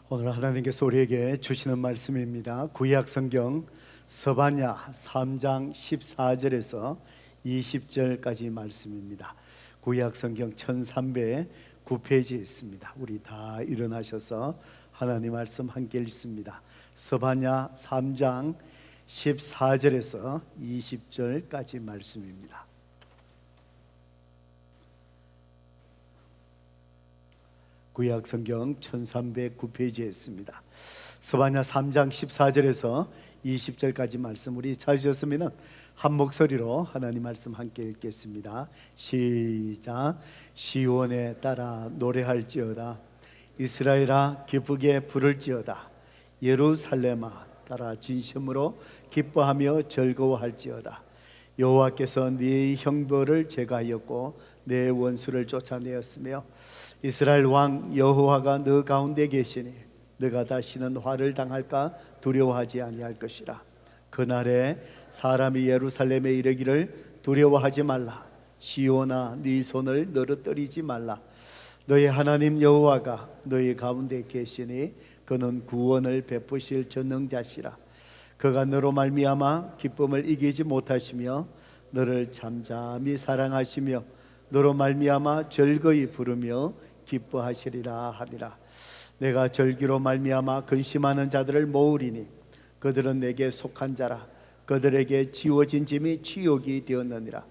오늘 하나님께서 우리에게 주시는 말씀입니다. 구약 성경 스바냐 3장 14절에서 20절까지 말씀입니다. 구약 성경 1309페이지에 있습니다. 우리 다 일어나셔서 하나님 말씀 함께 읽습니다. 스바냐 3장 14절에서 20절까지 말씀입니다. 구약 성경 1309페이지에 있습니다. 스바냐 3장 14절에서 20절까지 말씀 우리 찾으셨으면 한 목소리로 하나님 말씀 함께 읽겠습니다. 시작. 시온에 따라 노래할지어다. 이스라엘아 기쁘게 부를지어다. 예루살렘아 따라 진심으로 기뻐하며 즐거워할지어다. 여호와께서 네 형벌을 제거하였고 내 원수를 쫓아내었으며 이스라엘 왕 여호와가 너 가운데 계시니 너가 다시는 화를 당할까 두려워하지 아니할 것이라. 그날에 사람이 예루살렘에 이르기를 두려워하지 말라. 시온아 네 손을 너릇뜨리지 말라. 너의 하나님 여호와가 너희 가운데 계시니 그는 구원을 베푸실 전능자시라. 그가 너로 말미암아 기쁨을 이기지 못하시며 너를 잠잠히 사랑하시며 너로 말미암아 즐거이 부르며 기뻐하시리라 하니라. 내가 절기로 말미암아 근심하는 자들을 모으리니 그들은 내게 속한 자라. 그들에게 지워진 짐이 치욕이 되었느니라.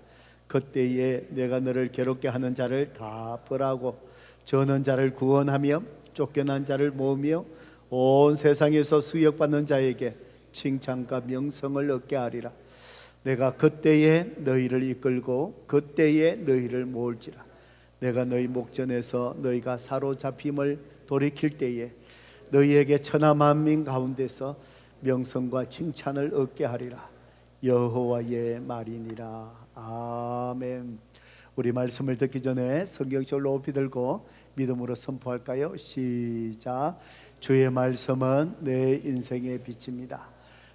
그때에 내가 너를 괴롭게 하는 자를 다 벌하고 저는 자를 구원하며 쫓겨난 자를 모으며 온 세상에서 수역받는 자에게 칭찬과 명성을 얻게 하리라. 내가 그때에 너희를 이끌고 그때에 너희를 모을지라. 내가 너희 목전에서 너희가 사로잡힘을 돌이킬 때에 너희에게 천하 만민 가운데서 명성과 칭찬을 얻게 하리라. 여호와의 말이니라. 아멘. 우리 말씀을 듣기 전에 성경책을 높이 들고 믿음으로 선포할까요? 시작. 주의 말씀은 내 인생의 빛입니다.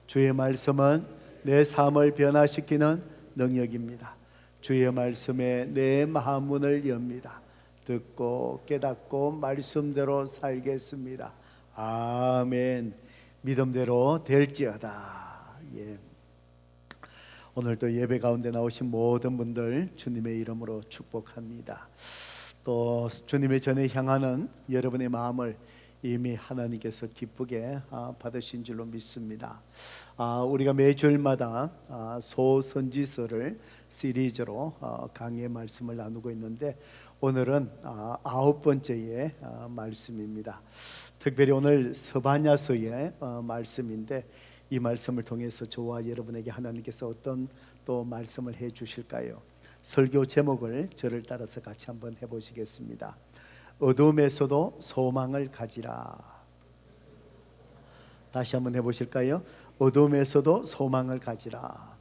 주의 말씀은 내 삶을 변화시키는 능력입니다. 주의 말씀에 내 마음문을 엽니다. 듣고 깨닫고 말씀대로 살겠습니다. 아멘. 믿음대로 될지어다. 예. 오늘도 예배 가운데 나오신 모든 분들 주님의 이름으로 축복합니다. 또 주님의 전에 향하는 여러분의 마음을 이미 하나님께서 기쁘게 받으신 줄로 믿습니다. 우리가 매주일마다 소선지서를 시리즈로 강의 말씀을 나누고 있는데 오늘은 9번째의 말씀입니다. 특별히 오늘 스바냐서의 말씀인데 이 말씀을 통해서 저와 여러분에게 하나님께서 어떤 또 말씀을 해 주실까요? 설교 제목을 저를 따라서 같이 한번 해보시겠습니다. 어둠에서도 소망을 가지라. 다시 한번 해보실까요? 어둠에서도 소망을 가지라.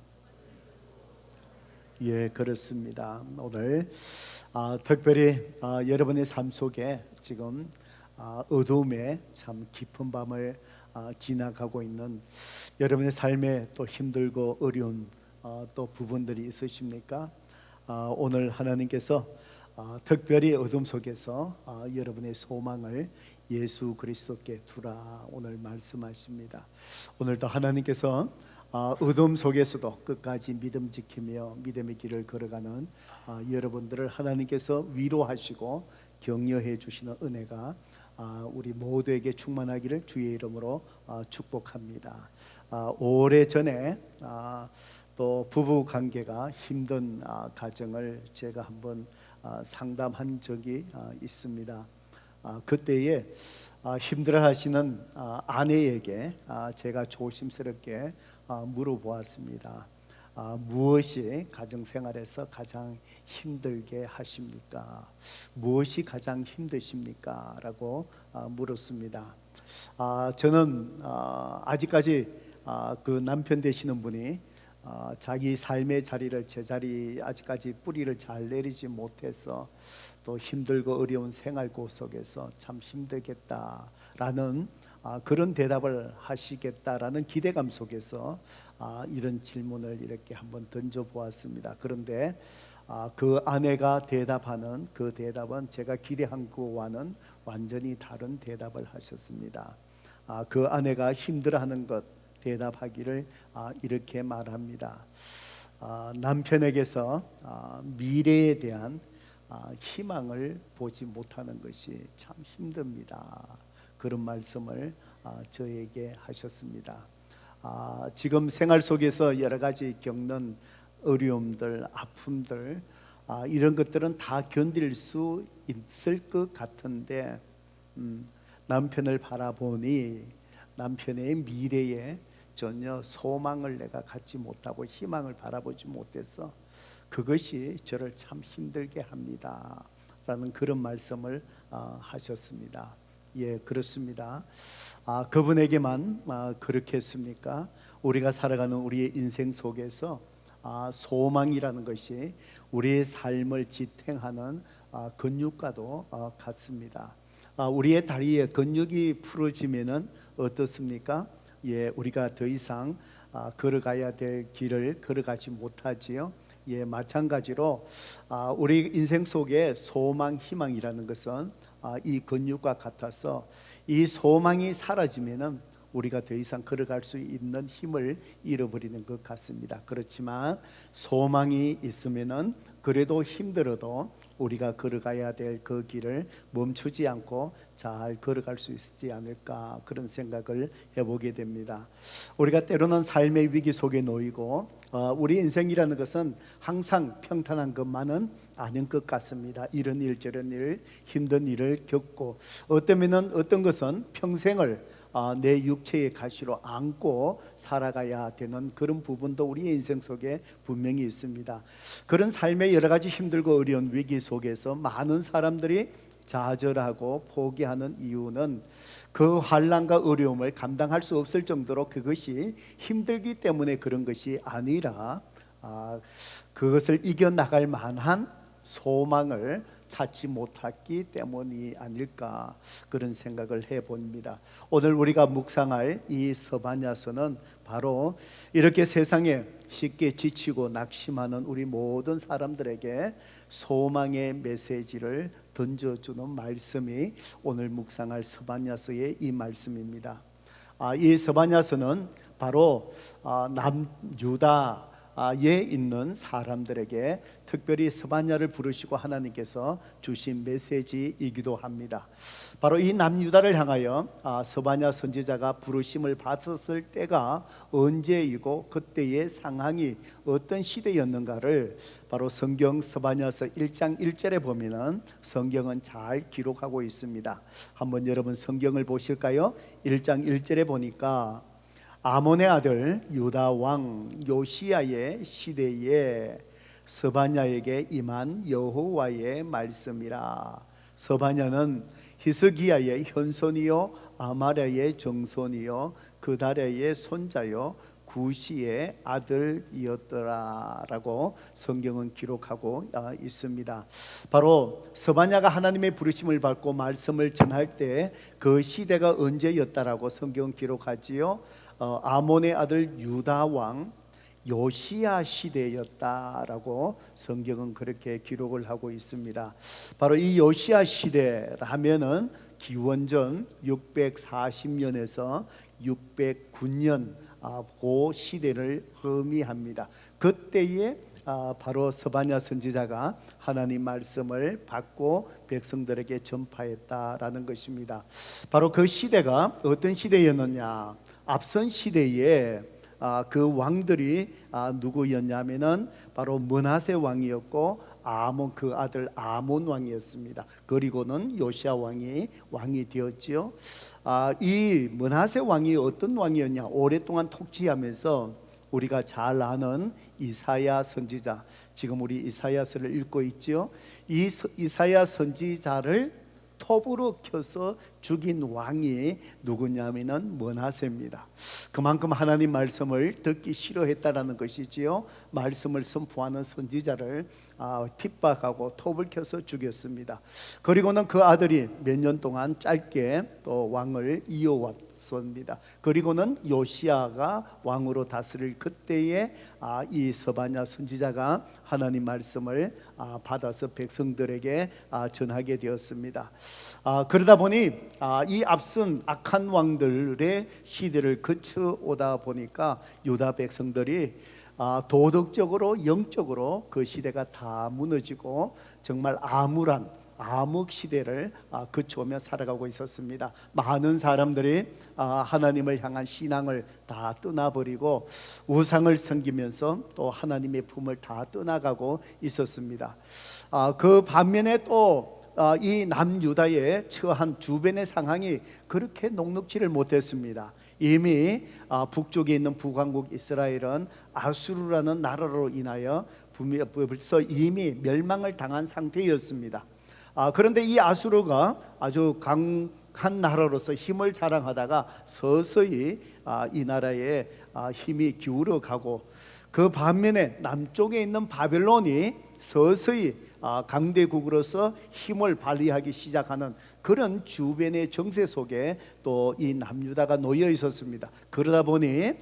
예, 그렇습니다. 오늘 특별히 여러분의 삶 속에 지금 어둠에 참 깊은 밤을 지나가고 있는 여러분의 삶에 또 힘들고 어려운 또 부분들이 있으십니까? 오늘 하나님께서 특별히 어둠 속에서 여러분의 소망을 예수 그리스도께 두라 오늘 말씀하십니다. 오늘도 하나님께서 어둠 속에서도 끝까지 믿음 지키며 믿음의 길을 걸어가는 여러분들을 하나님께서 위로하시고 격려해 주시는 은혜가 우리 모두에게 충만하기를 주의 이름으로 축복합니다. 오래전에 또 부부 관계가 힘든 가정을 제가 한번 상담한 적이 있습니다. 그때에 힘들어하시는 아내에게 제가 조심스럽게 물어보았습니다. 무엇이 가정생활에서 가장 힘들게 하십니까? 무엇이 가장 힘드십니까? 라고 물었습니다. 저는 아직까지 그 남편 되시는 분이 자기 삶의 자리를 제자리 아직까지 뿌리를 잘 내리지 못해서 또 힘들고 어려운 생활고 속에서 참 힘들겠다라는 그런 대답을 하시겠다라는 기대감 속에서 이런 질문을 이렇게 한번 던져보았습니다. 그런데 그 아내가 대답하는 그 대답은 제가 기대한 것과는 완전히 다른 대답을 하셨습니다. 그 아내가 힘들어하는 것 대답하기를 이렇게 말합니다. 남편에게서 미래에 대한 희망을 보지 못하는 것이 참 힘듭니다. 그런 말씀을 저에게 하셨습니다. 지금 생활 속에서 여러 가지 겪는 어려움들, 아픔들, 이런 것들은 다 견딜 수 있을 것 같은데 남편을 바라보니 남편의 미래에 전혀 소망을 내가 갖지 못하고 희망을 바라보지 못해서 그것이 저를 참 힘들게 합니다 라는 그런 말씀을 하셨습니다. 예, 그렇습니다. 그분에게만 그렇게 했습니까? 우리가 살아가는 우리의 인생 속에서 소망이라는 것이 우리의 삶을 지탱하는 근육과도 같습니다. 우리의 다리에 근육이 풀어지면은 어떻습니까? 예, 우리가 더 이상 걸어가야 될 길을 걸어가지 못하지요. 예, 마찬가지로 우리 인생 속에 소망, 희망이라는 것은 이 근육과 같아서 이 소망이 사라지면은 우리가 더 이상 걸어갈 수 있는 힘을 잃어버리는 것 같습니다. 그렇지만 소망이 있으면은 그래도 힘들어도 우리가 걸어가야 될 그 길을 멈추지 않고 잘 걸어갈 수 있지 않을까, 그런 생각을 해보게 됩니다. 우리가 때로는 삶의 위기 속에 놓이고 우리 인생이라는 것은 항상 평탄한 것만은 아닌 것 같습니다. 이런 일 저런 일, 힘든 일을 겪고 어떤 것은 평생을 내 육체의 가시로 안고 살아가야 되는 그런 부분도 우리의 인생 속에 분명히 있습니다. 그런 삶의 여러 가지 힘들고 어려운 위기 속에서 많은 사람들이 좌절하고 포기하는 이유는 그 환난과 어려움을 감당할 수 없을 정도로 그것이 힘들기 때문에 그런 것이 아니라 그것을 이겨나갈 만한 소망을 찾지 못했기 때문이 아닐까, 그런 생각을 해봅니다. 오늘 우리가 묵상할 이 스바냐서는 바로 이렇게 세상에 쉽게 지치고 낙심하는 우리 모든 사람들에게 소망의 메시지를 던져주는 말씀이 오늘 묵상할 스바냐서의 이 말씀입니다. 이 스바냐서는 바로 남유다 에 있는 사람들에게 특별히 스바냐를 부르시고 하나님께서 주신 메시지이기도 합니다. 바로 이 남유다를 향하여 스바냐 선지자가 부르심을 받았을 때가 언제이고 그때의 상황이 어떤 시대였는가를 바로 성경 스바냐서 1장 1절에 보면은 성경은 잘 기록하고 있습니다. 한번 여러분 성경을 보실까요? 1장 1절에 보니까 아몬의 아들 유다 왕 요시야의 시대에 스바냐에게 임한 여호와의 말씀이라. 스바냐는 히스기야의 현손이요 아마랴의 정손이요 그다랴의 손자요 구시의 아들이었더라라고 성경은 기록하고 있습니다. 바로 스바냐가 하나님의 부르심을 받고 말씀을 전할 때 그 시대가 언제였다라고 성경은 기록하지요. 아몬의 아들 유다 왕 요시야 시대였다라고 성경은 그렇게 기록을 하고 있습니다. 바로 이 요시야 시대라면은 기원전 640년에서 609년 그 시대를 의미합니다. 그때에 바로 스바냐 선지자가 하나님 말씀을 받고 백성들에게 전파했다라는 것입니다. 바로 그 시대가 어떤 시대였느냐? 앞선 시대에 그 왕들이 누구였냐면은 바로 므낫세 왕이었고 아몬 그 아들 아몬 왕이었습니다. 그리고는 요시야 왕이 되었지요. 이 므낫세 왕이 어떤 왕이었냐? 오랫동안 통치하면서 우리가 잘 아는 이사야 선지자, 지금 우리 이사야서를 읽고 있지요. 이 이사야 선지자를 톱으로 켜서 죽인 왕이 누구냐면은 므낫세입니다. 그만큼 하나님 말씀을 듣기 싫어했다라는 것이지요. 말씀을 선포하는 선지자를 핍박하고 톱을 켜서 죽였습니다. 그리고는 그 아들이 몇 년 동안 짧게 또 왕을 이어왔습니다. 그리고는 요시야가 왕으로 다스릴 그때에 이 스바냐 선지자가 하나님 말씀을 받아서 백성들에게 전하게 되었습니다. 그러다 보니 이 앞선 악한 왕들의 시대를 거쳐오다 보니까 유다 백성들이 도덕적으로 영적으로 그 시대가 다 무너지고 정말 암울한 암흑 시대를 거쳐오며 살아가고 있었습니다. 많은 사람들이 하나님을 향한 신앙을 다 떠나버리고 우상을 섬기면서 또 하나님의 품을 다 떠나가고 있었습니다. 그 반면에 또 이 남유다에 처한 주변의 상황이 그렇게 녹록지를 못했습니다. 이미 북쪽에 있는 북왕국 이스라엘은 아수르라는 나라로 인하여 벌써 이미 멸망을 당한 상태였습니다. 그런데 이 아수르가 아주 강한 나라로서 힘을 자랑하다가 서서히 이 나라에 힘이 기울어 가고, 그 반면에 남쪽에 있는 바벨론이 서서히 강대국으로서 힘을 발휘하기 시작하는 그런 주변의 정세 속에 또 이 남유다가 놓여 있었습니다. 그러다 보니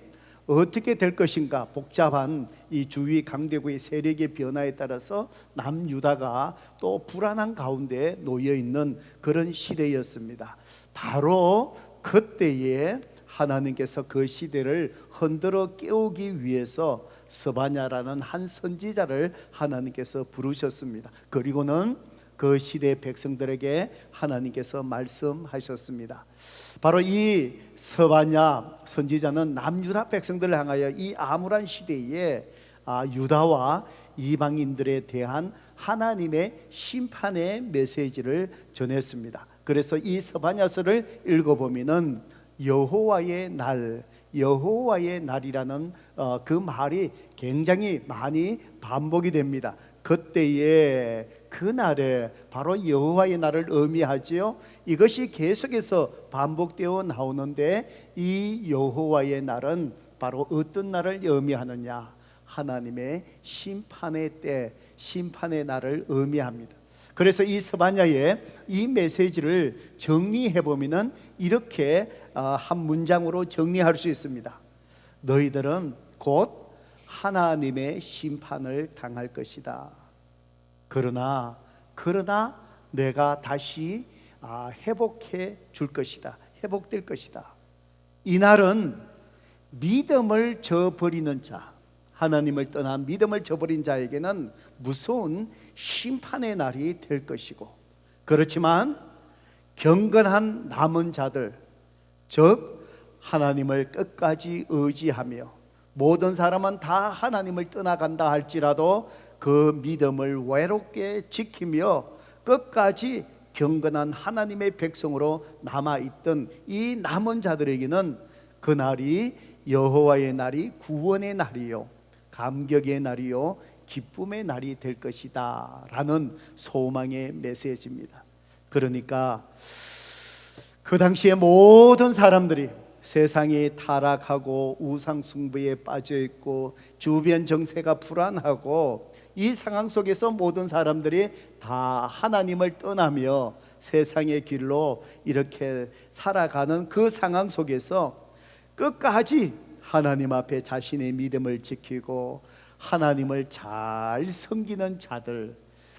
어떻게 될 것인가, 복잡한 이 주위 강대국의 세력의 변화에 따라서 남유다가 또 불안한 가운데 놓여 있는 그런 시대였습니다. 바로 그때에 하나님께서 그 시대를 흔들어 깨우기 위해서 스바냐라는 한 선지자를 하나님께서 부르셨습니다. 그리고는 그 시대 백성들에게 하나님께서 말씀하셨습니다. 바로 이 스바냐 선지자는 남유다 백성들을 향하여 이 암울한 시대에 유다와 이방인들에 대한 하나님의 심판의 메시지를 전했습니다. 그래서 이 스바냐서를 읽어보면은 여호와의 날, 여호와의 날이라는 그 말이 굉장히 많이 반복이 됩니다. 그때에 그 날에 바로 여호와의 날을 의미하지요. 이것이 계속해서 반복되어 나오는데 이 여호와의 날은 바로 어떤 날을 의미하느냐? 하나님의 심판의 때, 심판의 날을 의미합니다. 그래서 이 스바냐의 이 메시지를 정리해 보면은 이렇게 한 문장으로 정리할 수 있습니다. 너희들은 곧 하나님의 심판을 당할 것이다. 그러나 내가 다시 회복해 줄 것이다. 회복될 것이다. 이 날은 믿음을 저버리는 자, 하나님을 떠난 믿음을 저버린 자에게는 무서운 심판의 날이 될 것이고, 그렇지만 경건한 남은 자들, 즉 하나님을 끝까지 의지하며 모든 사람은 다 하나님을 떠나간다 할지라도 그 믿음을 외롭게 지키며 끝까지 경건한 하나님의 백성으로 남아있던 이 남은 자들에게는 그 날이 여호와의 날이 구원의 날이요, 감격의 날이요, 기쁨의 날이 될 것이다 라는 소망의 메시지입니다. 그러니까 그 당시에 모든 사람들이 세상이 타락하고 우상 숭배에 빠져 있고 주변 정세가 불안하고 이 상황 속에서 모든 사람들이 다 하나님을 떠나며 세상의 길로 이렇게 살아가는 그 상황 속에서 끝까지 하나님 앞에 자신의 믿음을 지키고 하나님을 잘 섬기는 자들,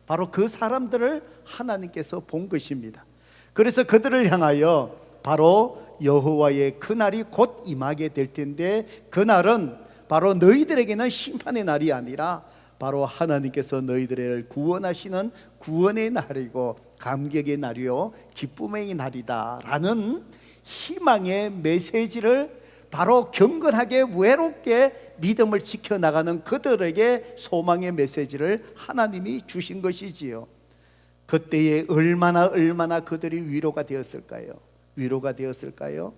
바로 그 사람들을 하나님께서 본 것입니다. 그래서 그들을 향하여 바로 여호와의 그날이 곧 임하게 될 텐데, 그날은 바로 너희들에게는 심판의 날이 아니라 바로 하나님께서 너희들을 구원하시는 구원의 날이고 감격의 날이요 기쁨의 날이다 라는 희망의 메시지를 바로 경건하게 외롭게 믿음을 지켜나가는 그들에게 소망의 메시지를 하나님이 주신 것이지요. 그때에 얼마나 그들이 위로가 되었을까요? 위로가 되었을까요?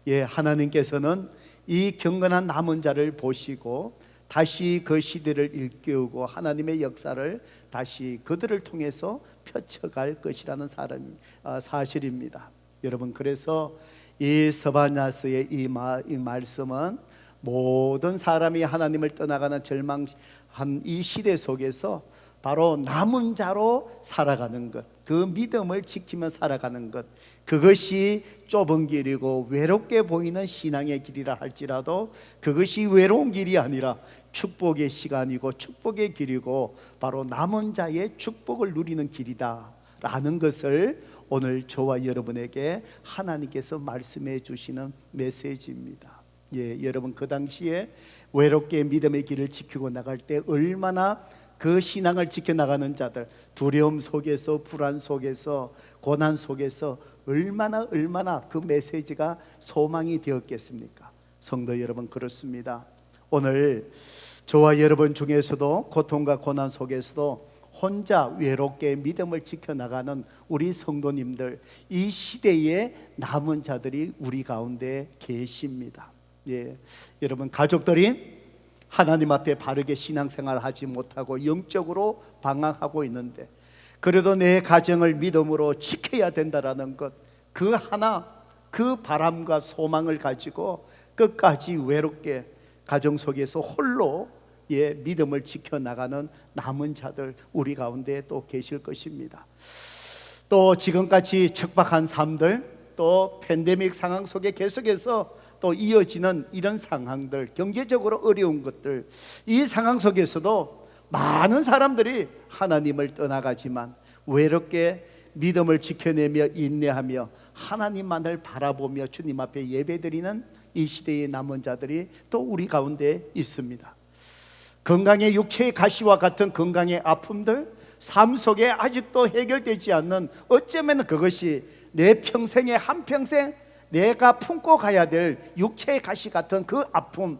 예, 하나님께서는 이 경건한 남은 자를 보시고 다시 그 시대를 일깨우고 하나님의 역사를 다시 그들을 통해서 펼쳐갈 것이라는 사실입니다. 여러분, 그래서 이 스바냐서의 이 말씀은 모든 사람이 하나님을 떠나가는 절망한 이 시대 속에서 바로 남은 자로 살아가는 것, 그 믿음을 지키며 살아가는 것, 그것이 좁은 길이고 외롭게 보이는 신앙의 길이라 할지라도 그것이 외로운 길이 아니라 축복의 시간이고 축복의 길이고 바로 남은 자의 축복을 누리는 길이다 라는 것을 오늘 저와 여러분에게 하나님께서 말씀해 주시는 메시지입니다. 여러분, 그 당시에 외롭게 믿음의 길을 지키고 나갈 때 얼마나 그 신앙을 지켜나가는 자들, 두려움 속에서, 불안 속에서, 고난 속에서 얼마나 그 메시지가 소망이 되었겠습니까? 성도 여러분, 그렇습니다. 오늘 저와 여러분 중에서도 고통과 고난 속에서도 혼자 외롭게 믿음을 지켜나가는 우리 성도님들, 이 시대에 남은 자들이 우리 가운데 계십니다. 여러분, 가족들이 하나님 앞에 바르게 신앙생활을 하지 못하고 영적으로 방황하고 있는데 그래도 내 가정을 믿음으로 지켜야 된다라는 것, 그 하나, 그 바람과 소망을 가지고 끝까지 외롭게 가정 속에서 홀로 믿음을 지켜나가는 남은 자들 우리 가운데 또 계실 것입니다. 또 지금까지 척박한 삶들, 또 팬데믹 상황 속에 계속해서 또 이어지는 이런 상황들, 경제적으로 어려운 것들, 이 상황 속에서도 많은 사람들이 하나님을 떠나가지만 외롭게 믿음을 지켜내며 인내하며 하나님만을 바라보며 주님 앞에 예배드리는 이 시대의 남은 자들이 또 우리 가운데 있습니다. 건강의 육체의 가시와 같은 건강의 아픔들, 삶 속에 아직도 해결되지 않는, 어쩌면 그것이 내 평생에 한평생 내가 품고 가야 될 육체의 가시 같은 그 아픔,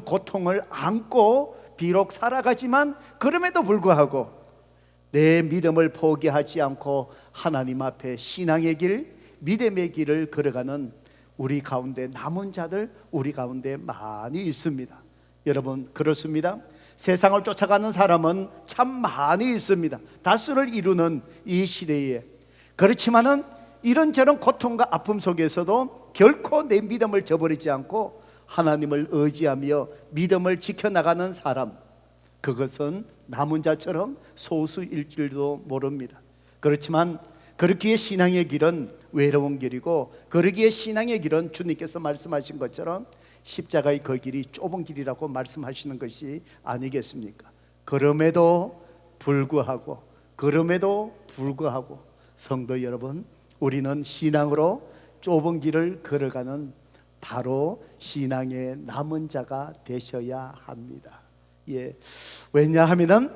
고통을 안고 비록 살아가지만 그럼에도 불구하고 내 믿음을 포기하지 않고 하나님 앞에 신앙의 길, 믿음의 길을 걸어가는 우리 가운데 남은 자들 우리 가운데 많이 있습니다. 여러분, 그렇습니다. 세상을 쫓아가는 사람은 참 많이 있습니다. 다수를 이루는 이 시대에. 그렇지만은 이런저런 고통과 아픔 속에서도 결코 내 믿음을 저버리지 않고 하나님을 의지하며 믿음을 지켜나가는 사람, 그것은 남은 자처럼 소수일 줄도 모릅니다. 그렇지만 그렇기에 신앙의 길은 외로운 길이고, 그러기에 신앙의 길은 주님께서 말씀하신 것처럼 십자가의 그 길이 좁은 길이라고 말씀하시는 것이 아니겠습니까? 그럼에도 불구하고 성도 여러분, 우리는 신앙으로 좁은 길을 걸어가는 바로 신앙의 남은 자가 되셔야 합니다. 왜냐하면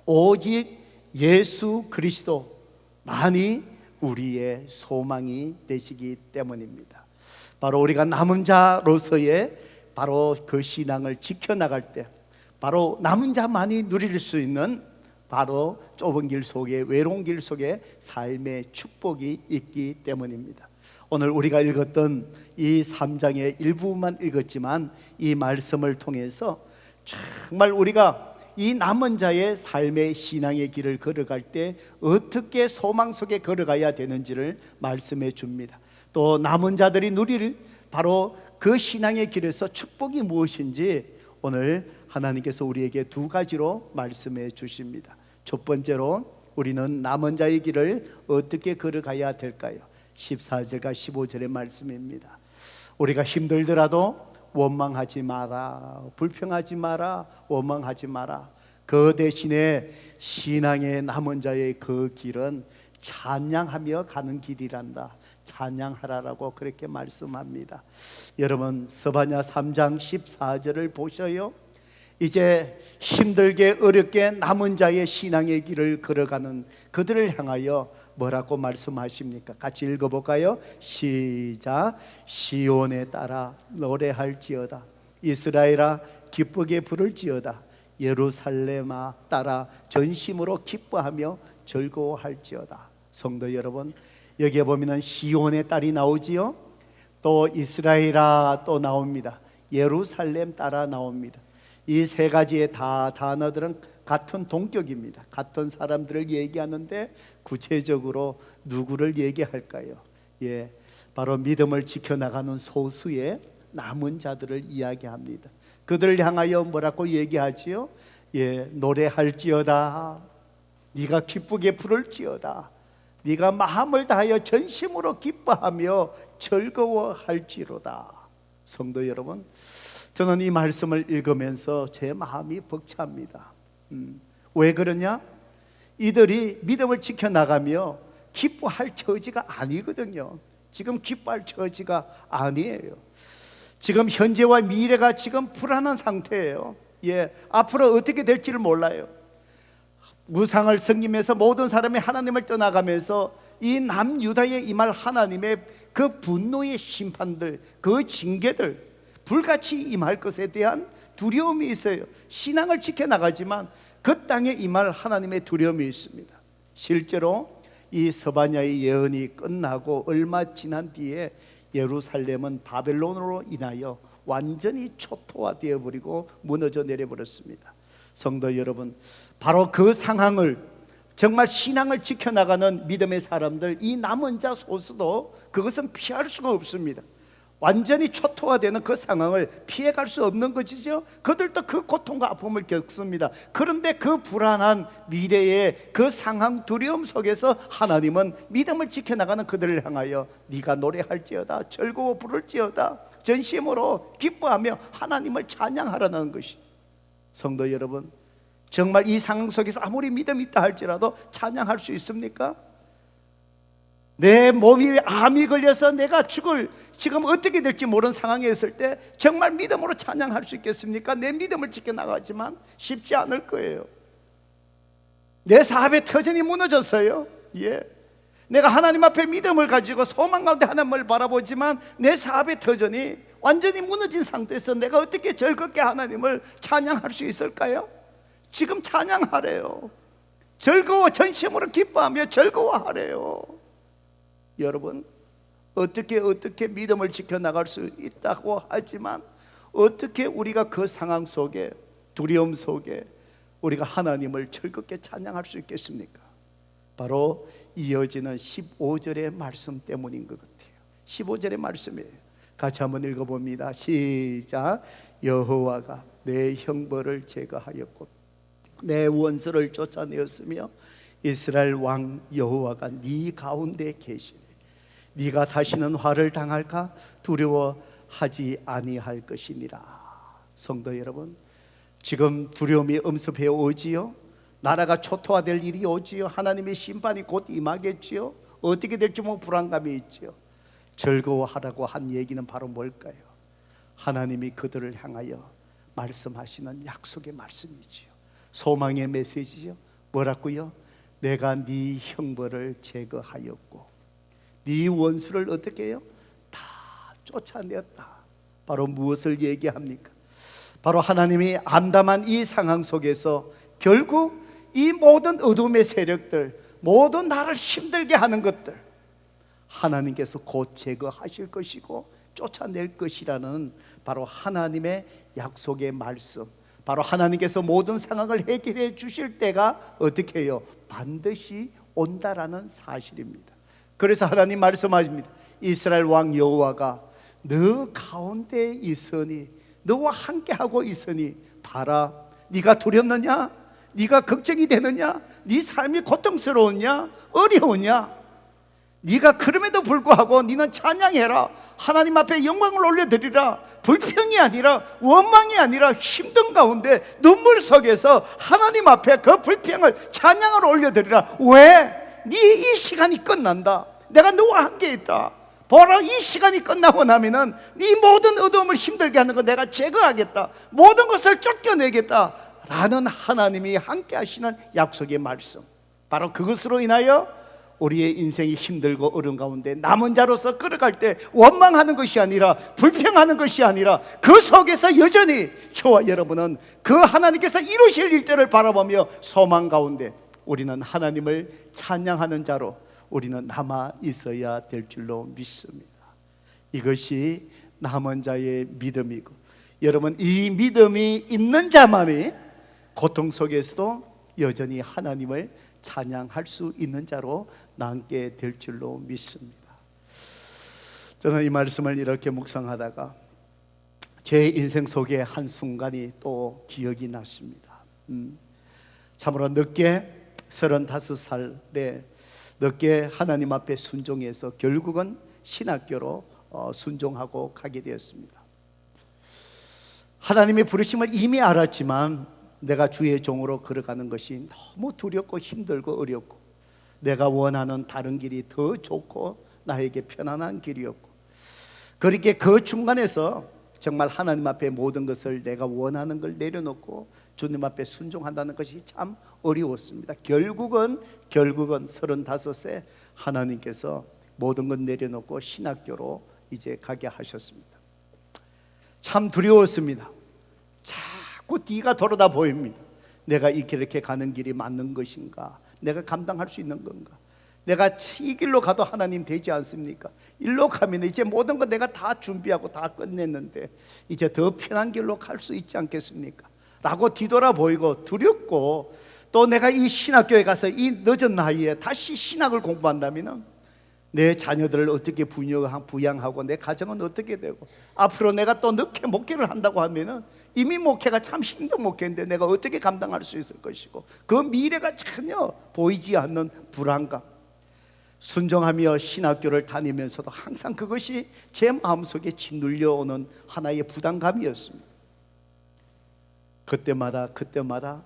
오직 예수 그리스도만이 우리의 소망이 되시기 때문입니다. 바로 우리가 남은 자로서의 바로 그 신앙을 지켜나갈 때 바로 남은 자만이 누릴 수 있는 바로 좁은 길 속에, 외로운 길 속에 삶의 축복이 있기 때문입니다. 오늘 우리가 읽었던 이 3장의 일부만 읽었지만 이 말씀을 통해서 정말 우리가 이 남은 자의 삶의 신앙의 길을 걸어갈 때 어떻게 소망 속에 걸어가야 되는지를 말씀해 줍니다. 또 남은 자들이 누릴 바로 그 신앙의 길에서 축복이 무엇인지 오늘 하나님께서 우리에게 두 가지로 말씀해 주십니다. 첫 번째로 우리는 남은 자의 길을 어떻게 걸어가야 될까요? 14절과 15절의 말씀입니다. 우리가 힘들더라도 원망하지 마라, 불평하지 마라, 원망하지 마라. 그 대신에 신앙의 남은 자의 그 길은 찬양하며 가는 길이란다. 찬양하라라고 그렇게 말씀합니다. 여러분, 스바냐 3장 14절을 보셔요. 이제 힘들게 어렵게 남은 자의 신앙의 길을 걸어가는 그들을 향하여 뭐라고 말씀하십니까? 같이 읽어볼까요? 시작. 시온에 따라 노래할지어다. 이스라엘아 기쁘게 부를지어다. 예루살렘아 따라 전심으로 기뻐하며 즐거워할지어다. 성도 여러분, 여기에 보면 시온의 딸이 나오지요. 또 이스라엘아 또 나옵니다. 예루살렘 따라 나옵니다. 이 세 가지의 단어들은 같은 동격입니다. 같은 사람들을 얘기하는데 구체적으로 누구를 얘기할까요? 바로 믿음을 지켜나가는 소수의 남은 자들을 이야기합니다. 그들을 향하여 뭐라고 얘기하지요? 노래할지어다. 네가 기쁘게 부를지어다. 네가 마음을 다하여 전심으로 기뻐하며 즐거워할지로다. 성도 여러분, 저는 이 말씀을 읽으면서 제 마음이 벅찹니다. 왜 그러냐? 이들이 믿음을 지켜나가며 기뻐할 처지가 아니거든요. 지금 기뻐할 처지가 아니에요. 지금 현재와 미래가 지금 불안한 상태예요. 앞으로 어떻게 될지를 몰라요. 우상을 섬기면서 모든 사람이 하나님을 떠나가면서 이 남유다에 임할 하나님의 그 분노의 심판들, 그 징계들 불같이 임할 것에 대한 두려움이 있어요. 신앙을 지켜나가지만 그 땅에 임할 하나님의 두려움이 있습니다. 실제로 이 스바냐의 예언이 끝나고 얼마 지난 뒤에 예루살렘은 바벨론으로 인하여 완전히 초토화되어 버리고 무너져 내려버렸습니다. 성도 여러분, 바로 그 상황을 정말 신앙을 지켜나가는 믿음의 사람들, 이 남은 자 소수도 그것은 피할 수가 없습니다. 완전히 초토화되는 그 상황을 피해갈 수 없는 것이죠. 그들도 그 고통과 아픔을 겪습니다. 그런데 그 불안한 미래의 그 상황 두려움 속에서 하나님은 믿음을 지켜나가는 그들을 향하여 네가 노래할지어다, 즐거워 부를지어다, 전심으로 기뻐하며 하나님을 찬양하라는 것이. 성도 여러분, 정말 이 상황 속에서 아무리 믿음이 있다 할지라도 찬양할 수 있습니까? 내 몸이 암이 걸려서 내가 죽을 지금 어떻게 될지 모르는 상황에 있을 때 정말 믿음으로 찬양할 수 있겠습니까? 내 믿음을 지켜나가지만 쉽지 않을 거예요. 내 사업의 터전이 무너졌어요. 내가 하나님 앞에 믿음을 가지고 소망 가운데 하나님을 바라보지만 내 사업의 터전이 완전히 무너진 상태에서 내가 어떻게 즐겁게 하나님을 찬양할 수 있을까요? 지금 찬양하래요. 즐거워, 전심으로 기뻐하며 즐거워하래요. 여러분, 어떻게 믿음을 지켜나갈 수 있다고 하지만 어떻게 우리가 그 상황 속에, 두려움 속에 우리가 하나님을 즐겁게 찬양할 수 있겠습니까? 바로 이어지는 15절의 말씀 때문인 것 같아요. 15절의 말씀이에요. 같이 한번 읽어봅니다. 시작. 여호와가 내 형벌을 제거하였고 내 원수를 쫓아내었으며 이스라엘 왕 여호와가 네 가운데 계시니 네가 다시는 화를 당할까 두려워하지 아니할 것이니라. 성도 여러분, 지금 두려움이 엄습해 오지요. 나라가 초토화될 일이 오지요. 하나님의 심판이 곧 임하겠지요. 어떻게 될지 불안감이 있지요. 즐거워하라고 한 얘기는 바로 뭘까요? 하나님이 그들을 향하여 말씀하시는 약속의 말씀이지요. 소망의 메시지죠. 뭐라고요? 내가 네 형벌을 제거하였고 네 원수를 어떻게 해요? 다 쫓아내었다. 바로 무엇을 얘기합니까? 바로 하나님이 암담한 이 상황 속에서 결국 이 모든 어둠의 세력들, 모든 나를 힘들게 하는 것들 하나님께서 곧 제거하실 것이고 쫓아낼 것이라는 바로 하나님의 약속의 말씀, 바로 하나님께서 모든 상황을 해결해 주실 때가 어떻게 해요? 반드시 온다라는 사실입니다. 그래서 하나님 말씀하십니다. 이스라엘 왕 여호와가 너 가운데 있으니, 너와 함께하고 있으니 봐라, 네가 두렵느냐? 네가 걱정이 되느냐? 네 삶이 고통스러웠냐? 어려웠냐? 네가 그럼에도 불구하고 너는 찬양해라. 하나님 앞에 영광을 올려드리라. 불평이 아니라, 원망이 아니라 힘든 가운데 눈물 속에서 하나님 앞에 그 불평을, 찬양을 올려드리라. 왜? 네 이 시간이 끝난다. 내가 너와 함께 있다. 보라, 이 시간이 끝나고 나면은 네 모든 어두움을 힘들게 하는 거 내가 제거하겠다. 모든 것을 쫓겨내겠다 라는 하나님이 함께 하시는 약속의 말씀, 바로 그것으로 인하여 우리의 인생이 힘들고 어려운 가운데 남은 자로서 걸어갈 때 원망하는 것이 아니라, 불평하는 것이 아니라, 그 속에서 여전히 저와 여러분은 그 하나님께서 이루실 일들을 바라보며 소망 가운데 우리는 하나님을 찬양하는 자로 우리는 남아 있어야 될 줄로 믿습니다. 이것이 남은 자의 믿음이고, 여러분, 이 믿음이 있는 자만이 고통 속에서도 여전히 하나님을 찬양할 수 있는 자로 남게 될 줄로 믿습니다. 저는 이 말씀을 이렇게 묵상하다가 제 인생 속의 한순간이 또 기억이 났습니다. 참으로 늦게 35살에 늦게 하나님 앞에 순종해서 결국은 신학교로 순종하고 가게 되었습니다. 하나님의 부르심을 이미 알았지만 내가 주의 종으로 걸어가는 것이 너무 두렵고 힘들고 어렵고, 내가 원하는 다른 길이 더 좋고 나에게 편안한 길이었고, 그렇게 그 중간에서 정말 하나님 앞에 모든 것을 내가 원하는 걸 내려놓고 주님 앞에 순종한다는 것이 참 어려웠습니다. 결국은 35세 하나님께서 모든 것 내려놓고 신학교로 이제 가게 하셨습니다. 참 두려웠습니다. 자꾸 뒤가 돌아다 보입니다. 내가 이렇게 가는 길이 맞는 것인가? 내가 감당할 수 있는 건가? 내가 이 길로 가도 하나님 되지 않습니까? 일로 가면 이제 모든 거 내가 다 준비하고 다 끝냈는데 이제 더 편한 길로 갈 수 있지 않겠습니까? 라고 뒤돌아 보이고 두렵고, 또 내가 이 신학교에 가서 이 늦은 나이에 다시 신학을 공부한다면 내 자녀들을 어떻게 부양하고 내 가정은 어떻게 되고, 앞으로 내가 또 늦게 목회를 한다고 하면은 이미 목회가 참 힘든 목회인데 내가 어떻게 감당할 수 있을 것이고, 그 미래가 전혀 보이지 않는 불안감, 순종하며 신학교를 다니면서도 항상 그것이 제 마음속에 짓눌려오는 하나의 부담감이었습니다. 그때마다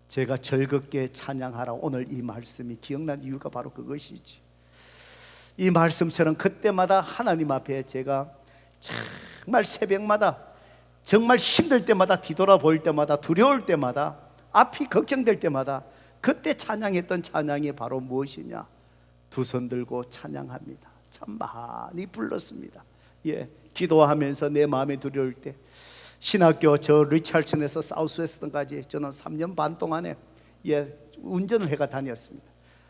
제가 즐겁게 찬양하라, 오늘 이 말씀이 기억난 이유가 바로 그것이지. 이 말씀처럼 그때마다 하나님 앞에 제가 정말 새벽마다, 정말 힘들 때마다, 뒤돌아볼 때마다, 두려울 때마다, 앞이 걱정될 때마다 그때 찬양했던 찬양이 바로 무엇이냐? 두 손 들고 찬양합니다. 참 많이 불렀습니다. 기도하면서 내 마음에 두려울 때, 신학교 저 리찰슨에서 사우스웨스턴까지 저는 3년 반 동안에 운전을 해가 다녔습니다.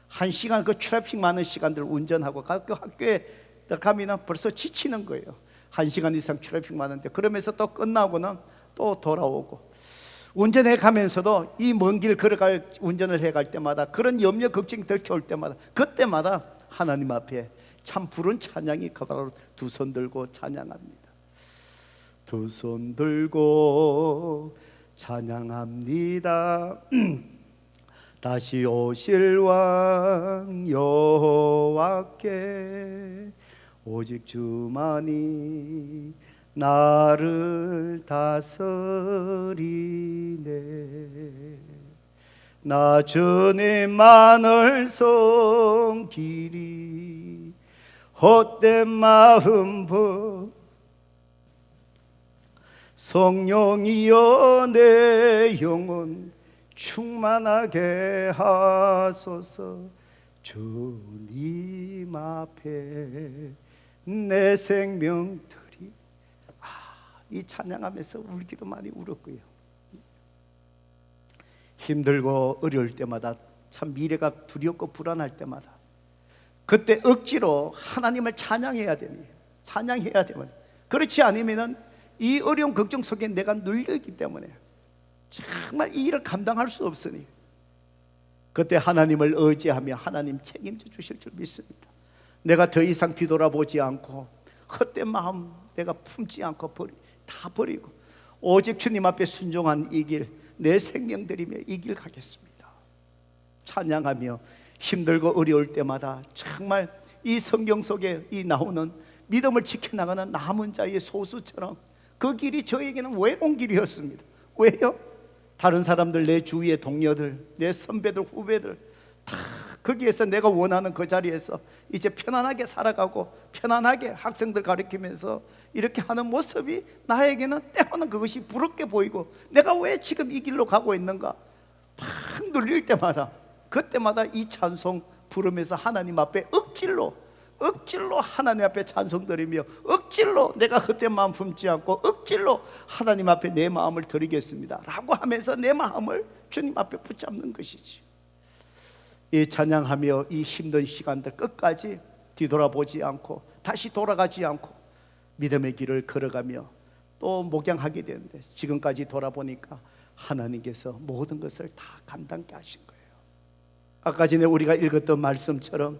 1시간 그 트래픽 많은 시간들 운전하고 그 학교에 들어가면 벌써 지치는 거예요. 1시간 이상 트래픽 많은데, 그러면서 또 끝나고는 또 돌아오고, 운전해 가면서도 이 먼 길 걸어갈 운전을 해갈 때마다 그런 염려 걱정이 덜켜올 때마다, 그때마다 하나님 앞에 참 부른 찬양이 바로 두 손 들고 찬양합니다. 두 손 들고 찬양합니다. 다시 오실 왕 여호와께 오직 주만이 나를 다스리네. 나 주님만을 섬기리. 헛된 마음 성령이여 내 영혼 충만하게 하소서. 주님 앞에 내 생명 드리. 이 찬양하면서 울기도 많이 울었고요. 힘들고 어려울 때마다, 참 미래가 두렵고 불안할 때마다, 그때 억지로 하나님을 찬양해야 되니, 찬양해야 되면, 그렇지 않으면 이 어려운 걱정 속에 내가 눌려있기 때문에 정말 이 일을 감당할 수 없으니 그때 하나님을 의지하며 하나님 책임져 주실 줄 믿습니다. 내가 더 이상 뒤돌아보지 않고 헛된 마음 내가 품지 않고 다 버리고 오직 주님 앞에 순종한 이 길, 내 생명 드리며 이 길 가겠습니다. 찬양하며 힘들고 어려울 때마다 정말 이 성경 속에 이 나오는 믿음을 지켜나가는 남은 자의 소수처럼 그 길이 저에게는 외로운 길이었습니다. 왜요? 다른 사람들, 내 주위의 동료들, 내 선배들, 후배들 다 거기에서 내가 원하는 그 자리에서 이제 편안하게 살아가고 편안하게 학생들 가르치면서 이렇게 하는 모습이 나에게는 때로는 그것이 부럽게 보이고, 내가 왜 지금 이 길로 가고 있는가 팍 눌릴 때마다, 그때마다 이 찬송 부르면서 하나님 앞에 억지로 하나님 앞에 찬송 드리며, 억지로 내가 헛된 마음 품지 않고 억지로 하나님 앞에 내 마음을 드리겠습니다 라고 하면서 내 마음을 주님 앞에 붙잡는 것이지. 이 찬양하며 이 힘든 시간들 끝까지 뒤돌아보지 않고 다시 돌아가지 않고 믿음의 길을 걸어가며 또 목양하게 되는데 지금까지 돌아보니까 하나님께서 모든 것을 다 감당케 하신 거예요. 아까 전에 우리가 읽었던 말씀처럼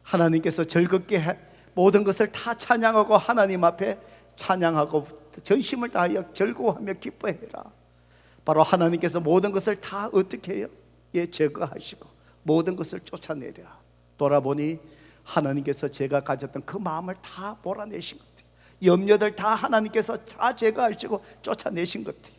하나님께서 즐겁게 모든 것을 다 찬양하고 하나님 앞에 찬양하고 전심을 다하여 즐거워하며 기뻐해라. 바로 하나님께서 모든 것을 다 어떻게 해요? 제거하시고 모든 것을 쫓아내라. 돌아보니 하나님께서 제가 가졌던 그 마음을 다 몰아내신 것 같아요. 염려들 다 하나님께서 다 제거하시고 쫓아내신 것 같아요.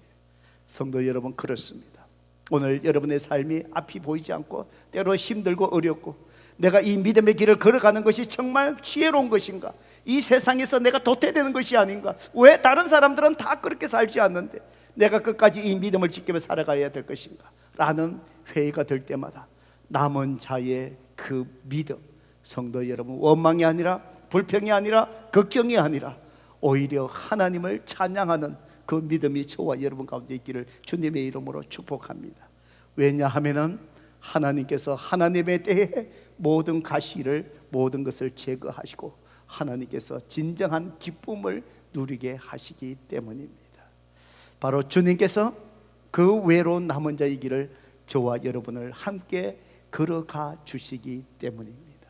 성도 여러분, 그렇습니다. 오늘 여러분의 삶이 앞이 보이지 않고 때로 힘들고 어렵고 내가 이 믿음의 길을 걸어가는 것이 정말 지혜로운 것인가? 이 세상에서 내가 도태되는 것이 아닌가? 왜 다른 사람들은 다 그렇게 살지 않는데 내가 끝까지 이 믿음을 지키며 살아가야 될 것인가? 라는 회의가 될 때마다 남은 자의 그 믿음, 성도 여러분, 원망이 아니라 불평이 아니라 걱정이 아니라 오히려 하나님을 찬양하는 그 믿음이 저와 여러분 가운데 있기를 주님의 이름으로 축복합니다. 왜냐하면은 하나님께서 하나님에 대해 모든 가시를 모든 것을 제거하시고 하나님께서 진정한 기쁨을 누리게 하시기 때문입니다. 바로 주님께서 그 외로운 남은 자의 길을 저와 여러분을 함께 걸어가 주시기 때문입니다.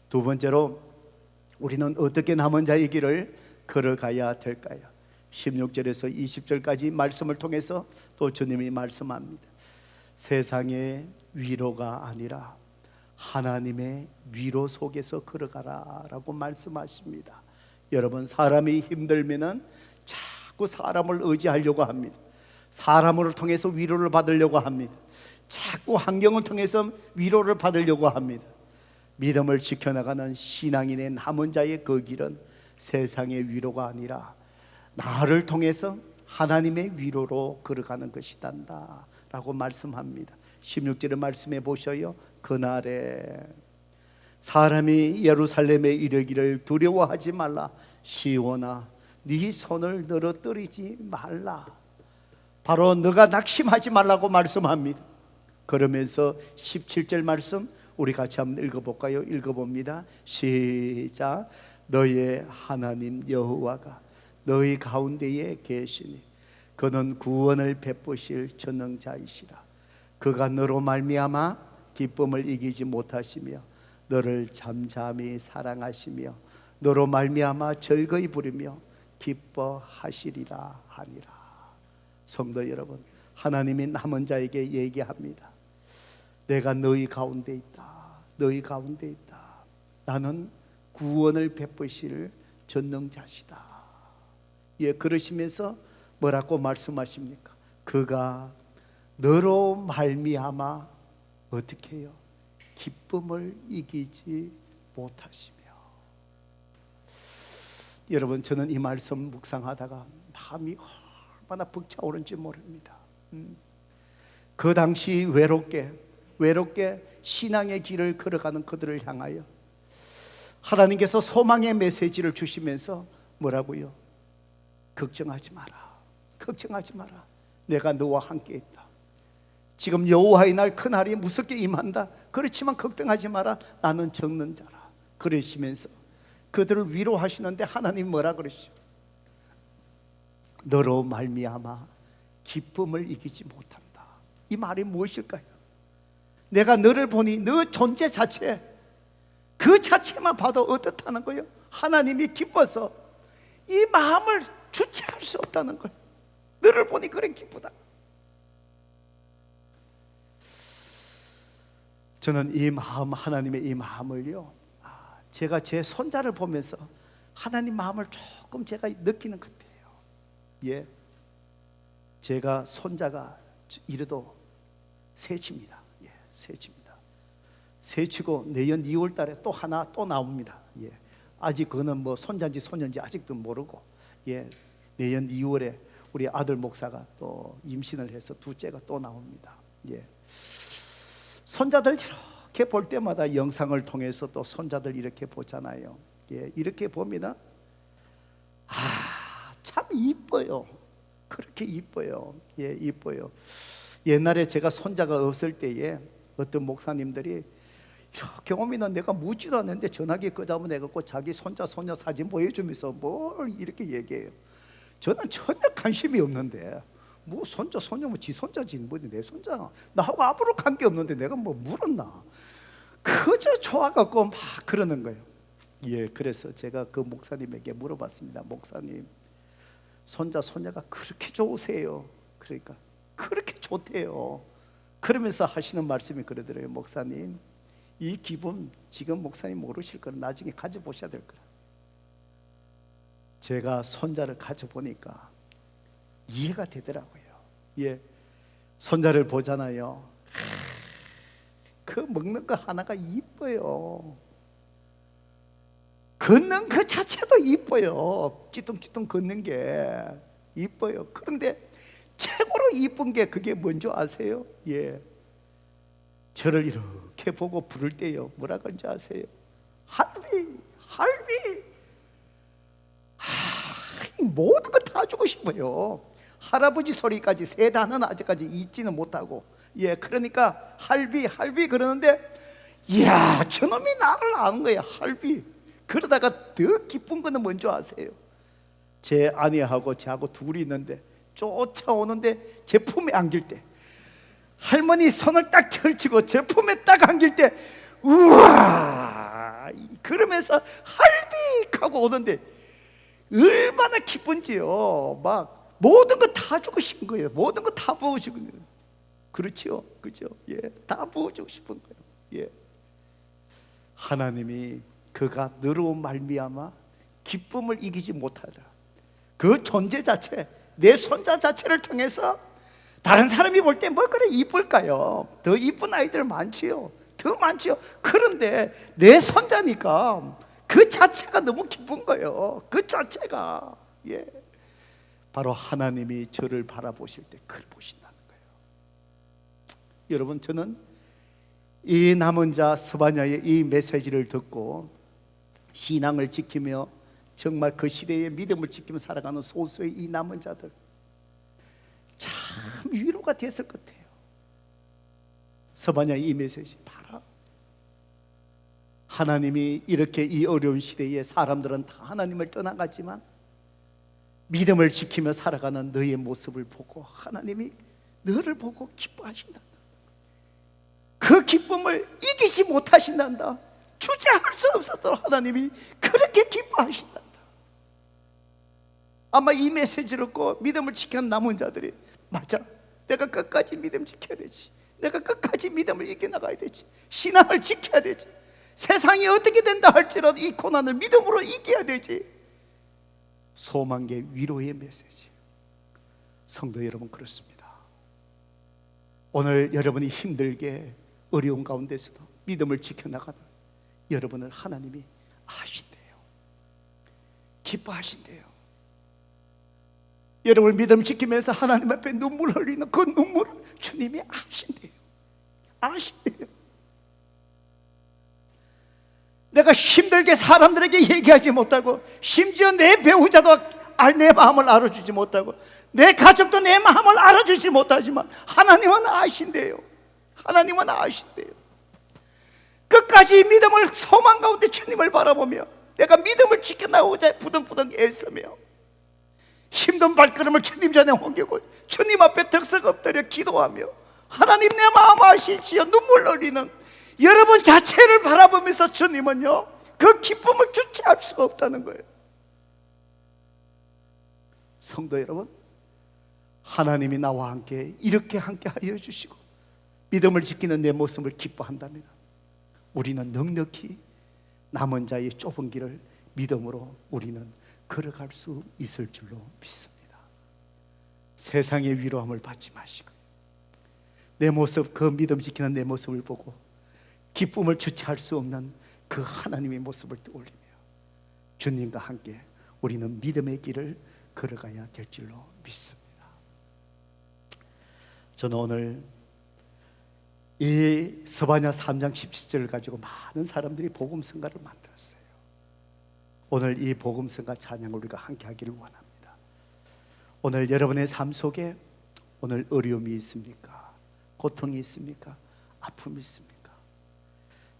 두 번째로 우리는 어떻게 남은 자의 길을 걸어가야 될까요? 16절에서 20절까지 말씀을 통해서 또 주님이 말씀합니다. 세상의 위로가 아니라 하나님의 위로 속에서 걸어가라 라고 말씀하십니다. 여러분, 사람이 힘들면은 자꾸 사람을 의지하려고 합니다. 사람을 통해서 위로를 받으려고 합니다. 자꾸 환경을 통해서 위로를 받으려고 합니다. 믿음을 지켜나가는 신앙인의 남은 자의 그 길은 세상의 위로가 아니라 나를 통해서 하나님의 위로로 걸어가는 것이단다 라고 말씀합니다. 16절의 말씀해 보셔요. 그날에 사람이 예루살렘에 이르기를 두려워하지 말라. 시온아, 네 손을 늘어뜨리지 말라. 바로 너가 낙심하지 말라고 말씀합니다. 그러면서 17절 말씀 우리 같이 한번 읽어볼까요? 읽어봅니다. 시작. 너의 하나님 여호와가 너희 가운데에 계시니 그는 구원을 베푸실 전능자이시라. 그가 너로 말미암아 기쁨을 이기지 못하시며 너를 잠잠히 사랑하시며 너로 말미암아 즐거이 부르며 기뻐하시리라 하니라. 성도 여러분, 하나님이 남은 자에게 얘기합니다. 내가 너희 가운데 있다. 너희 가운데 있다. 나는 구원을 베푸실 전능자시다. 예, 그러시면서 뭐라고 말씀하십니까? 그가 너로 말미암아 어떻게 해요? 기쁨을 이기지 못하시며. 여러분, 저는 이 말씀 묵상하다가 마음이 얼마나 벅차오른지 모릅니다. 그 당시 외롭게 신앙의 길을 걸어가는 그들을 향하여 하나님께서 소망의 메시지를 주시면서 뭐라고요? 걱정하지 마라. 걱정하지 마라. 내가 너와 함께 있다. 지금 여호와의 날 그 날이 무섭게 임한다. 그렇지만 걱정하지 마라. 나는 적는 자라. 그러시면서 그들을 위로하시는데 하나님 뭐라 그러시죠? 너로 말미암아 기쁨을 이기지 못한다. 이 말이 무엇일까요? 내가 너를 보니 너 존재 자체, 그 자체만 봐도 어떻다는 거예요? 하나님이 기뻐서 이 마음을 주체할 수 없다는 거예요. 너를 보니 그래 기쁘다. 저는 이 마음, 하나님의 이 마음을요, 제가 제 손자를 보면서 하나님 마음을 조금 제가 느끼는 것 같아요. 예, 제가 손자가 이래도 셋입니다. 예, 셋입니다. 셋이고 내년 2월 달에 또 하나 또 나옵니다. 예, 아직 그거는 뭐 손자인지 소년인지 아직도 모르고, 예, 내년 2월에 우리 아들 목사가 또 임신을 해서 둘째가 또 나옵니다. 예, 손자들 이렇게 볼 때마다 영상을 통해서 또 손자들 이렇게 보잖아요. 예, 이렇게 봅니다. 참 이뻐요. 그렇게 이뻐요. 예, 이뻐요. 옛날에 제가 손자가 없을 때에 어떤 목사님들이 이렇게 오면은 내가 묻지도 않는데 전화기 끄잡아내갖고 자기 손자 소녀 사진 보여주면서 뭘 이렇게 얘기해요. 저는 전혀 관심이 없는데 뭐 손자 손녀 뭐 지 손자지 뭐 내 손자 나하고 아무런 관계 없는데 내가 뭐 물었나? 그저 좋아갖고 막 그러는 거예요. 예, 그래서 제가 그 목사님에게 물어봤습니다. 목사님, 손자 손녀가 그렇게 좋으세요? 그러니까 그렇게 좋대요. 그러면서 하시는 말씀이 그러더래요. 목사님, 이 기분 지금 목사님 모르실 거라 나중에 가져보셔야 될 거라. 제가 손자를 가져보니까 이해가 되더라고요. 예, 손자를 보잖아요. 그 먹는 거 하나가 이뻐요. 걷는 그 자체도 이뻐요. 찌뚱찌뚱 걷는 게 이뻐요. 그런데 최고로 이쁜 게 그게 뭔지 아세요? 예, 저를 이렇게 보고 부를 때요, 뭐라 그런지 아세요? 할비, 할비. 이 모든 거 다 주고 싶어요. 할아버지 소리까지 세 단어는 아직까지 잊지는 못하고, 예, 그러니까 할비, 할비 그러는데, 이야, 저놈이 나를 아는 거야, 할비. 그러다가 더 기쁜 거는 뭔지 아세요? 제 아내하고 저하고 둘이 있는데 쫓아오는데 제 품에 안길 때, 할머니 손을 딱 펼치고 제 품에 딱 안길 때, 우와, 그러면서 할비 하고 오는데 얼마나 기쁜지요. 막 모든 거 다 주고 싶은 거예요. 모든 거 다 부어주고 싶은 거예요. 그렇죠, 그죠? 예, 다 부어주고 싶은 거예요. 예, 하나님이 그가 너로 말미암아 기쁨을 이기지 못하라. 그 존재 자체, 내 손자 자체를 통해서 다른 사람이 볼 때 뭐 그래 이쁠까요? 더 이쁜 아이들 많지요. 더 많지요. 그런데 내 손자니까 그 자체가 너무 기쁜 거예요. 그 자체가. 예, 바로 하나님이 저를 바라보실 때 그걸 보신다는 거예요. 여러분, 저는 이 남은 자 스바냐의 이 메시지를 듣고 신앙을 지키며 정말 그 시대의 믿음을 지키며 살아가는 소수의 이 남은 자들, 참 위로가 됐을 것 같아요. 스바냐의 이 메시지 봐라. 하나님이 이렇게 이 어려운 시대에 사람들은 다 하나님을 떠나갔지만 믿음을 지키며 살아가는 너의 모습을 보고 하나님이 너를 보고 기뻐하신다. 그 기쁨을 이기지 못하신단다. 주체할 수 없었도록 하나님이 그렇게 기뻐하신단다. 아마 이 메시지를 듣고 믿음을 지키는 남은 자들이, 맞아, 내가 끝까지 믿음 지켜야 되지, 내가 끝까지 믿음을 이겨나가야 되지, 신앙을 지켜야 되지, 세상이 어떻게 된다 할지라도 이 고난을 믿음으로 이겨야 되지. 소망의 위로의 메시지. 성도 여러분, 그렇습니다. 오늘 여러분이 힘들게 어려운 가운데서도 믿음을 지켜나가는 여러분을 하나님이 아신대요. 기뻐하신대요. 여러분을 믿음 지키면서 하나님 앞에 눈물 흘리는 그 눈물을 주님이 아신대요. 아신대요. 내가 힘들게 사람들에게 얘기하지 못하고, 심지어 내 배우자도 내 마음을 알아주지 못하고, 내 가족도 내 마음을 알아주지 못하지만 하나님은 아신대요. 하나님은 아신대요. 끝까지 믿음을 소망 가운데 주님을 바라보며 내가 믿음을 지켜나오자 부둥부둥 애쓰며 힘든 발걸음을 주님 전에 옮기고 주님 앞에 덕석 엎드려 기도하며, 하나님 내 마음 아시지요. 눈물 흘리는 여러분 자체를 바라보면서 주님은요, 그 기쁨을 주체할 수가 없다는 거예요. 성도 여러분, 하나님이 나와 함께 이렇게 함께 하여 주시고 믿음을 지키는 내 모습을 기뻐한다면 우리는 넉넉히 남은 자의 좁은 길을 믿음으로 우리는 걸어갈 수 있을 줄로 믿습니다. 세상의 위로함을 받지 마시고 내 모습, 그 믿음 지키는 내 모습을 보고 기쁨을 주체할 수 없는 그 하나님의 모습을 떠올리며 주님과 함께 우리는 믿음의 길을 걸어가야 될 줄로 믿습니다. 저는 오늘 이 스바냐 3장 17절을 가지고 많은 사람들이 복음성가를 만들었어요. 오늘 이 복음성가 찬양을 우리가 함께 하기를 원합니다. 오늘 여러분의 삶 속에 오늘 어려움이 있습니까? 고통이 있습니까? 아픔이 있습니까?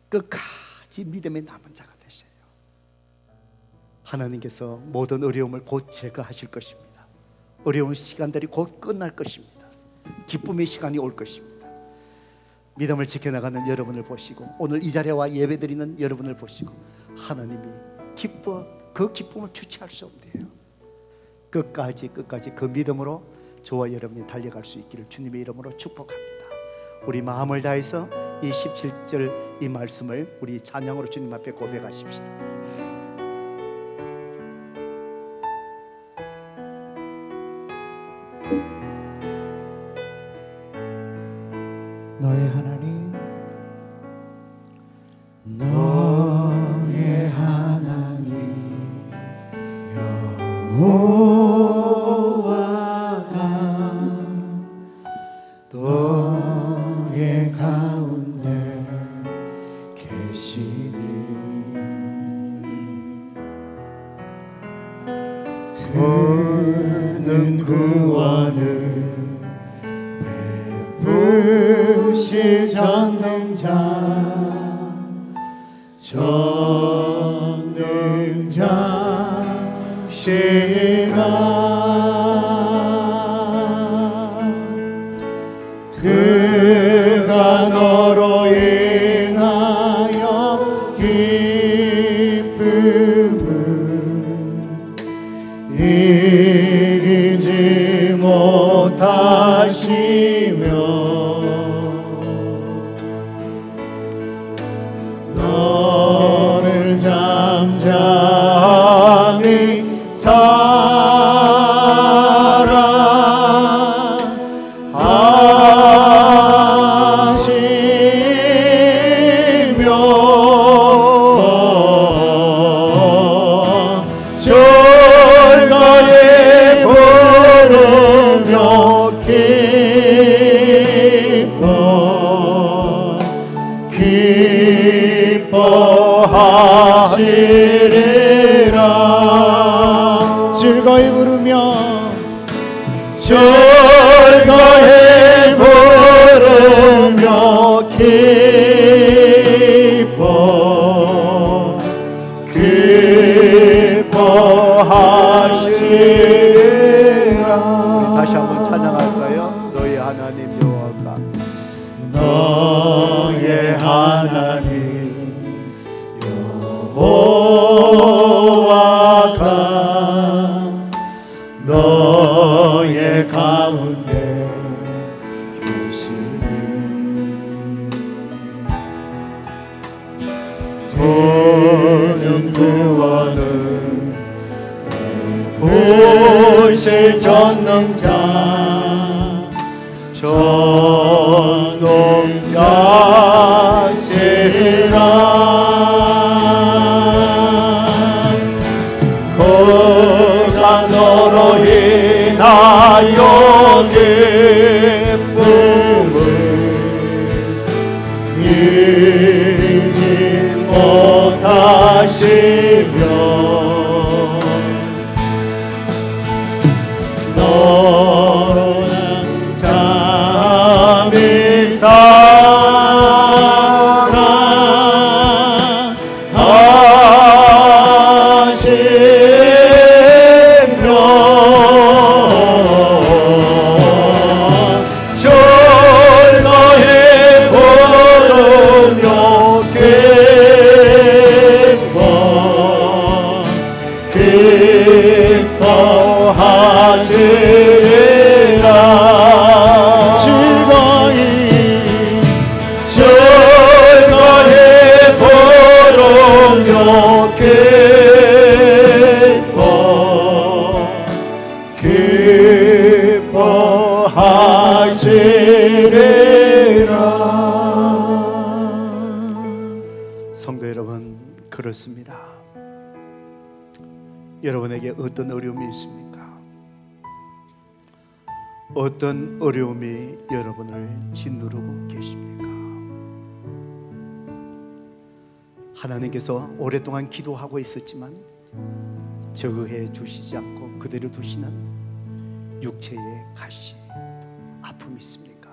끝까지 믿음의 남은 자가 되세요. 하나님께서 모든 어려움을 곧 제거하실 것입니다. 어려운 시간들이 곧 끝날 것입니다. 기쁨의 시간이 올 것입니다. 믿음을 지켜나가는 여러분을 보시고 오늘 이 자리와 예배드리는 여러분을 보시고 하나님이 그 기쁨을 주체할 수 없대요. 끝까지 그 믿음으로 저와 여러분이 달려갈 수 있기를 주님의 이름으로 축복합니다. 우리 마음을 다해서 이 17절 이 말씀을 우리 찬양으로 주님 앞에 고백하십시다. 너의 하나님, 너의 하나님 여호와가 너의 가운데 계시니 그는 구원을 베푸실 전능자시라. 그가 너로 인하여 기쁨을 이기지 못하시며 너를 잠잠히 절가에 부르며 기뻐하시리라. 즐거이 부르며 절가에 부르며 기뻐하시리라. 다시 한번 찬양할까요? 너희 하나님 여호와가 너의 하나님 여호와가 너의 가운데 계시니 그는 구원을 보실 전능자시라. 그가 너로 인하여 기쁨을 이기지 못하시며 너로 잠잠히 절가에 부르며 기뻐하시리라. 즐거이 절가에 부르며 기뻐하시리라. 성도 여러분, 그렇습니다. 여러분에게 어떤 어려움이 있습니까? 어떤 어려움이 여러분을 짓누르고 계십니까? 하나님께서 오랫동안 기도하고 있었지만 저그해 주시지 않고 그대로 두시는 육체의 가시, 아픔이 있습니까?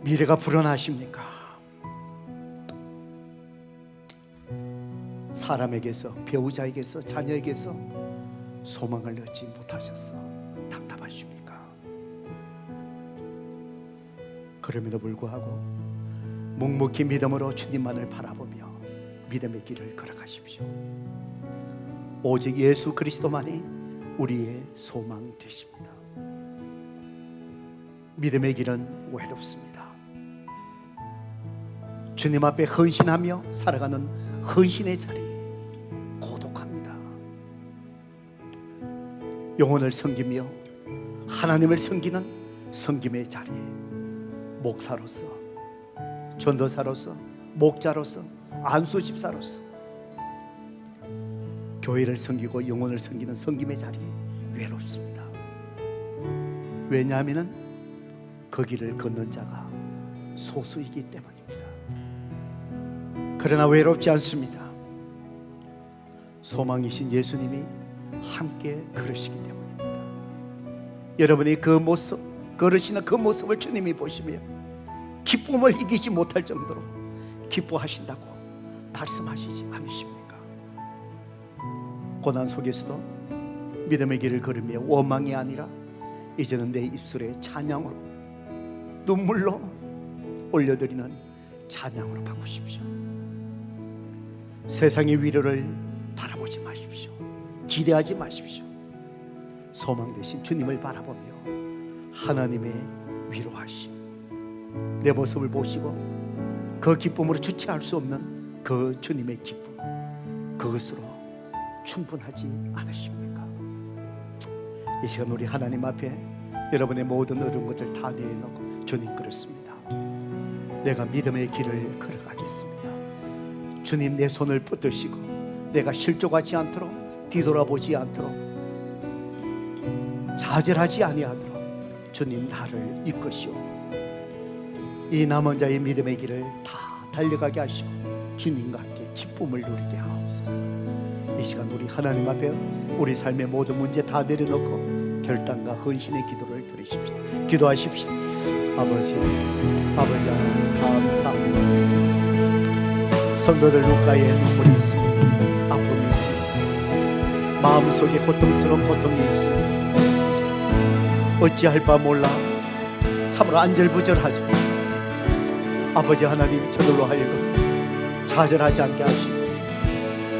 미래가 불안하십니까? 사람에게서, 배우자에게서, 자녀에게서 소망을 얻지 못하셔서 답답하십니까? 그럼에도 불구하고 묵묵히 믿음으로 주님만을 바라보며 믿음의 길을 걸어가십시오. 오직 예수 그리스도만이 우리의 소망 되십니다. 믿음의 길은 외롭습니다. 주님 앞에 헌신하며 살아가는 헌신의 자리, 고독합니다. 영혼을 섬기며 하나님을 섬기는 섬김의 자리, 목사로서, 전도사로서, 목자로서, 안수집사로서 교회를 섬기고 영혼을 섬기는 섬김의 자리, 외롭습니다. 왜냐하면 그 길을 걷는 자가 소수이기 때문입니다. 그러나 외롭지 않습니다. 소망이신 예수님이 함께 걸으시기 때문입니다. 여러분이 그 모습, 걸으시는 그 모습을 주님이 보시며 기쁨을 이기지 못할 정도로 기뻐하신다고 말씀하시지 않으십니까? 고난 속에서도 믿음의 길을 걸으며 원망이 아니라 이제는 내 입술에 찬양으로, 눈물로 올려드리는 찬양으로 바꾸십시오. 세상의 위로를 바라보지 마십시오. 기대하지 마십시오. 소망 되신 주님을 바라보며 하나님의 위로하심, 내 모습을 보시고 그 기쁨으로 주체할 수 없는 그 주님의 기쁨, 그것으로 충분하지 않으십니까? 이 시간 우리 하나님 앞에 여러분의 모든 어려운 것들 다 내려놓고, 주님 그렇습니다. 내가 믿음의 길을 걸어가겠습니다. 주님 내 손을 붙드시고 내가 실족하지 않도록, 뒤돌아보지 않도록, 좌절하지 아니하도록 주님 나를 이끄시오. 이 남은 자의 믿음의 길을 다 달려가게 하시고 주님과 함께 기쁨을 누리게 하옵소서. 이 시간 우리 하나님 앞에 우리 삶의 모든 문제 다 내려놓고 결단과 헌신의 기도를 드리십시다. 기도하십시다. 아버지 하나님 감사합니다. 성도들 눈가에 눈물이 있습니다. 아픔이 있습니다. 마음속에 고통스러운 고통이 있습니다. 어찌할 바 몰라 참으로 안절부절하죠. 아버지 하나님, 저들로 하여금 좌절하지 않게 하시고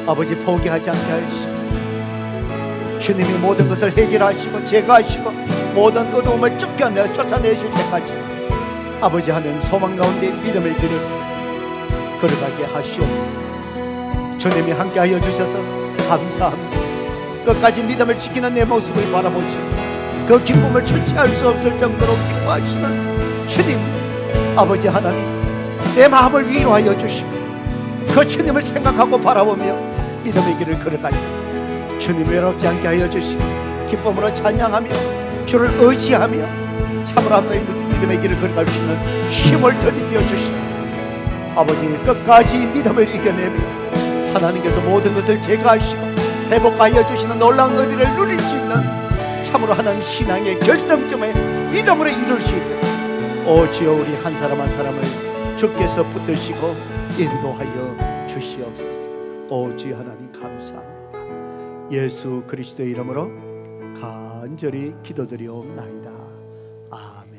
아버지 포기하지 않게 하시고 주님이 모든 것을 해결하시고 제거하시고 모든 어두움을 쫓아내실 때까지 아버지 하나님 소망 가운데 믿음의 길을 걸어가게 하시옵소서. 주님이 함께하여 주셔서 감사합니다. 끝까지 믿음을 지키는 내 모습을 바라보시고 그 기쁨을 주체할 수 없을 정도로 기뻐하시는 주님, 아버지 하나님, 내 마음을 위로하여 주시고 그 주님을 생각하고 바라보며 믿음의 길을 걸어갈 때 주님 외롭지 않게 하여 주시고 기쁨으로 찬양하며 주를 의지하며 참으로 하나님의 믿음의 길을 걸어갈 수 있는 힘을 더디어 주시옵소서. 아버지 끝까지 믿음을 이겨내며 하나님께서 모든 것을 제거하시고 회복하여 주시는 놀라운 은혜를 누릴 수 있는 참으로 하나님 신앙의 결정점에 믿음으로 이룰 수 있도록 오 주여 우리 한 사람 한 사람을 주께서 붙드시고 인도하여 주시옵소서. 오 주여 하나님 감사합니다. 예수 그리스도의 이름으로 간절히 기도드리옵나이다. 아멘.